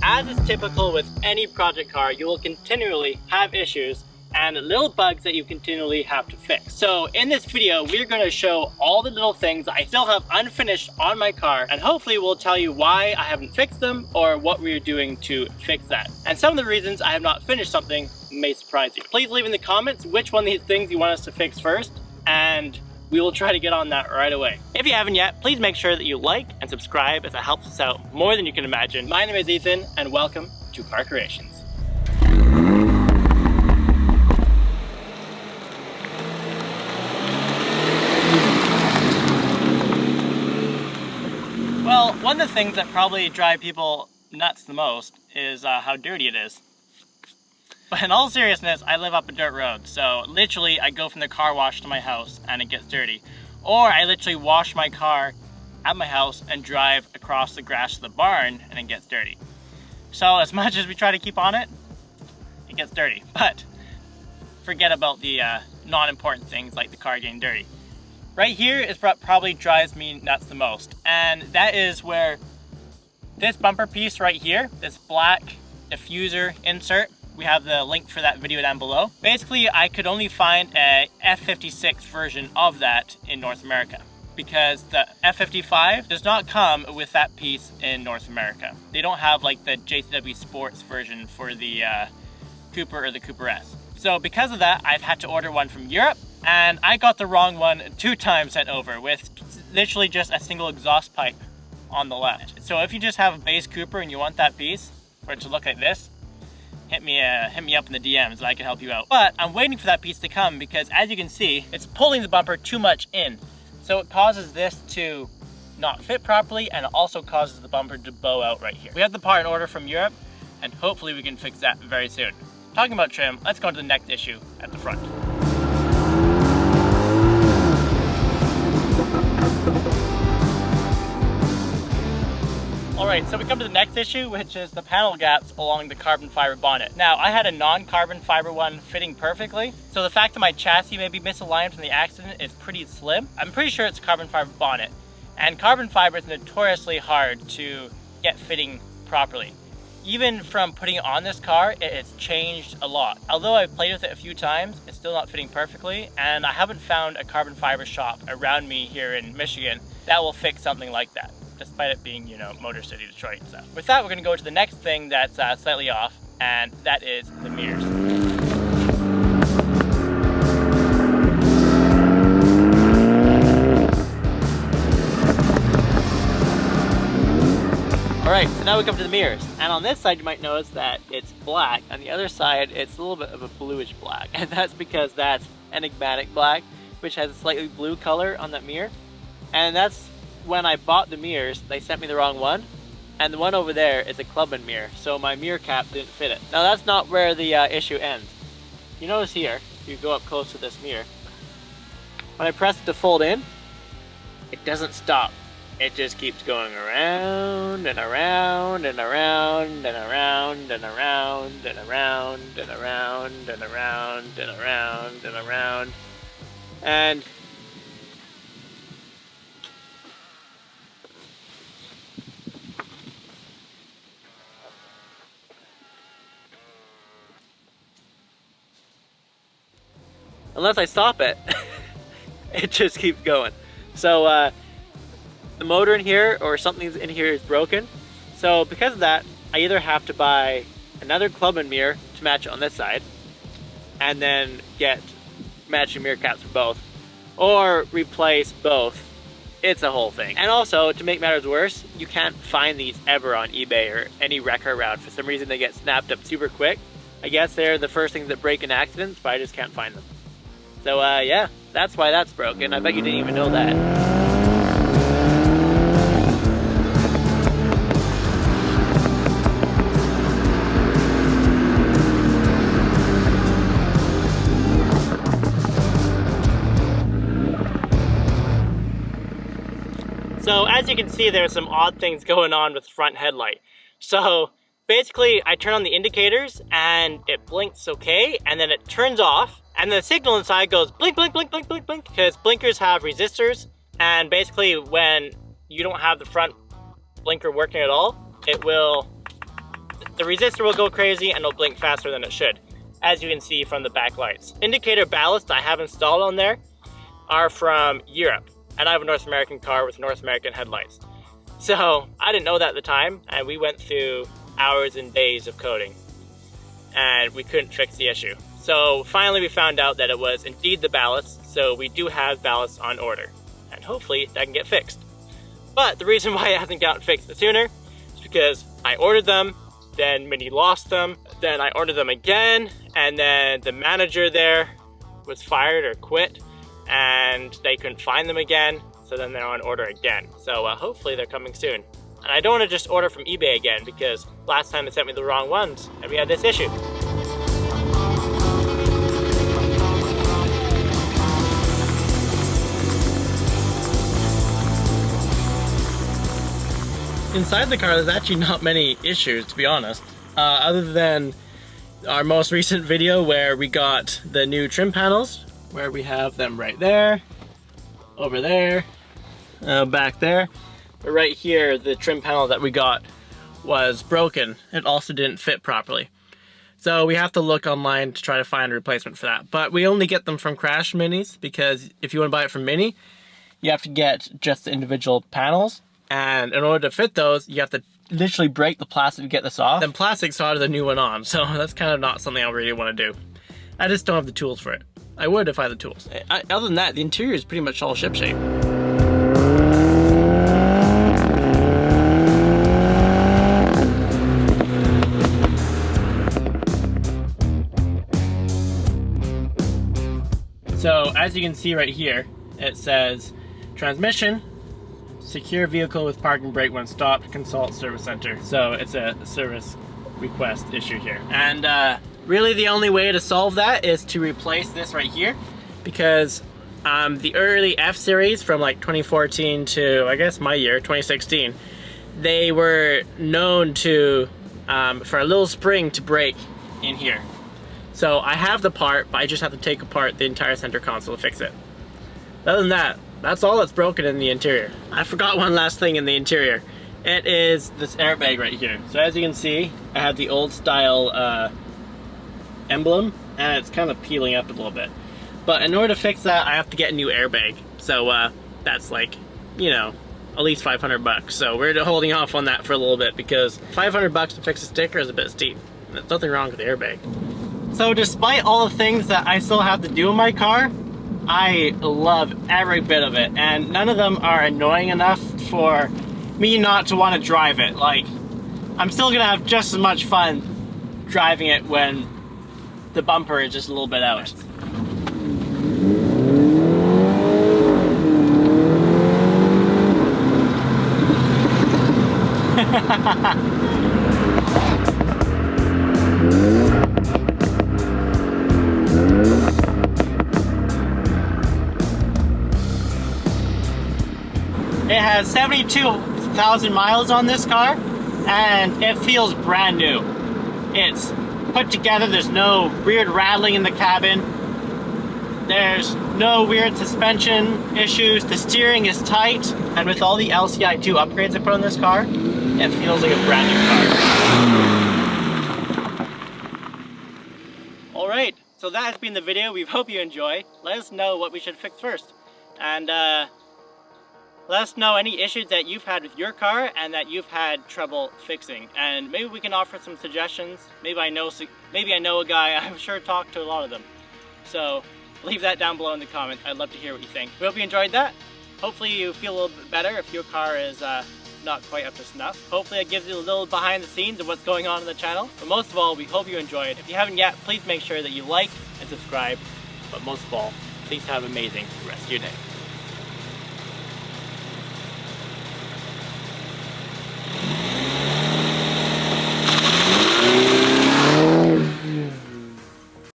as is typical with any project car, you will continually have issues and little bugs that you continually have to fix. So in this video, we're going to show all the little things that I still have unfinished on my car, and hopefully we'll tell you why I haven't fixed them or what we're doing to fix that. And some of the reasons I have not finished something may surprise you. Please leave in the comments which one of these things you want us to fix first, and we will try to get on that right away. If you haven't yet, please make sure that you like and subscribe, as it helps us out more than you can imagine. My name is Ethan, and welcome to Car Creations. Well, one of the things that probably drive people nuts the most is how dirty it is. But in all seriousness, I live up a dirt road, so literally I go from the car wash to my house and it gets dirty. Or I literally wash my car at my house and drive across the grass to the barn and it gets dirty. So as much as we try to keep on it, it gets dirty. But forget about the non-important things like the car getting dirty. Right here is what probably drives me nuts the most, and that is where this bumper piece right here, this black diffuser insert, we have the link for that video down below. Basically, I could only find a F56 version of that in North America because the F55 does not come with that piece in North America. They don't have like the JCW Sports version for the Cooper or the Cooper S. So because of that, I've had to order one from Europe, and I got the wrong one 2 times sent over with literally just a single exhaust pipe on the left. So if you just have a base Cooper and you want that piece for it to look like this, hit me up in the DMs and I can help you out. But I'm waiting for that piece to come because, as you can see, it's pulling the bumper too much in. So it causes this to not fit properly, and it also causes the bumper to bow out right here. We have the part in order from Europe, and hopefully we can fix that very soon. Talking about trim, let's go to the next issue at the front. Alright, so we come to the next issue, which is the panel gaps along the carbon fiber bonnet. Now, I had a non-carbon fiber one fitting perfectly, so the fact that my chassis may be misaligned from the accident is pretty slim. I'm pretty sure it's a carbon fiber bonnet, and carbon fiber is notoriously hard to get fitting properly. Even from putting it on this car, it's changed a lot. Although I've played with it a few times, it's still not fitting perfectly, and I haven't found a carbon fiber shop around me here in Michigan that will fix something like that, despite it being, you know, Motor City, Detroit. So with that, we're gonna go to the next thing that's slightly off, and that is the mirrors. Alright, so now we come to the mirrors, and on this side you might notice that it's black. On the other side it's a little bit of a bluish black, and that's because that's enigmatic black, which has a slightly blue color on that mirror. And that's when I bought the mirrors, they sent me the wrong one, and the one over there is a Clubman mirror, so my mirror cap didn't fit it. Now that's not where the issue ends. You notice here, if you go up close to this mirror, when I press it to fold in, it doesn't stop. It just keeps going around and around and around and around and around and around and around and around and around and around. And unless I stop it, it just keeps going. So the motor in here or something in here is broken. So because of that, I either have to buy another Clubman mirror to match on this side, and then get matching mirror caps for both, or replace both. It's a whole thing. And also, to make matters worse, you can't find these ever on eBay or any wrecker around. For some reason they get snapped up super quick. I guess they're the first things that break in accidents, but I just can't find them. So yeah, that's why that's broken. I bet you didn't even know that. So as you can see, there's some odd things going on with the front headlight. So basically I turn on the indicators and it blinks okay, and then it turns off, and the signal inside goes blink, blink, blink, blink, blink, blink, because blinkers have resistors, and basically when you don't have the front blinker working at all, it will the resistor will go crazy and it'll blink faster than it should, as you can see from the back lights. Indicator ballast I have installed on there are from Europe, and I have a North American car with North American headlights. So I didn't know that at the time, and we went through hours and days of coding, and we couldn't fix the issue. So finally we found out that it was indeed the ballast, so we do have ballast on order, and hopefully that can get fixed. But the reason why it hasn't gotten fixed sooner is because I ordered them, then MINI lost them, then I ordered them again, and then the manager there was fired or quit, and they couldn't find them again, so then they're on order again. So hopefully they're coming soon. And I don't want to just order from eBay again, because last time they sent me the wrong ones, and we had this issue. Inside the car, there's actually not many issues, to be honest, other than our most recent video where we got the new trim panels, where we have them right there, over there, back there. But right here, the trim panel that we got was broken. It also didn't fit properly. So we have to look online to try to find a replacement for that. But we only get them from Crash Minis, because if you want to buy it from MINI, you have to get just the individual panels. And in order to fit those, you have to literally break the plastic to get this off, then plastic solder the new one on. So that's kind of not something I really want to do. I just don't have the tools for it. I would if I had the tools. Other than that, the interior is pretty much all shipshape. So as you can see right here, it says transmission, secure vehicle with parking brake when stopped, consult service center. So it's a service request issue here. And really the only way to solve that is to replace this right here, because the early F series from like 2014 to I guess my year, 2016, they were known to, for a little spring to break in here. So I have the part, but I just have to take apart the entire center console to fix it. Other than that, that's all that's broken in the interior. I forgot one last thing in the interior. It is this airbag right here. So as you can see, I have the old style emblem, and it's kind of peeling up a little bit. But in order to fix that, I have to get a new airbag. So that's like, you know, at least 500 bucks. So we're holding off on that for a little bit, because 500 bucks to fix a sticker is a bit steep. There's nothing wrong with the airbag. So despite all the things that I still have to do in my car, I love every bit of it, and none of them are annoying enough for me not to want to drive it. Like, I'm still gonna have just as much fun driving it when the bumper is just a little bit out. It has 72,000 miles on this car, and it feels brand new. It's put together, there's no weird rattling in the cabin, there's no weird suspension issues, the steering is tight, and with all the LCI2 upgrades I put on this car, it feels like a brand new car. Alright, so that has been the video. We hope you enjoy. Let us know what we should fix first. And let us know any issues that you've had with your car and that you've had trouble fixing. And maybe we can offer some suggestions. Maybe I know a guy. I'm sure talked to a lot of them. So leave that down below in the comments. I'd love to hear what you think. We hope you enjoyed that. Hopefully you feel a little bit better if your car is not quite up to snuff. Hopefully it gives you a little behind the scenes of what's going on in the channel. But most of all, we hope you enjoy it. If you haven't yet, please make sure that you like and subscribe. But most of all, please have an amazing rest of your day.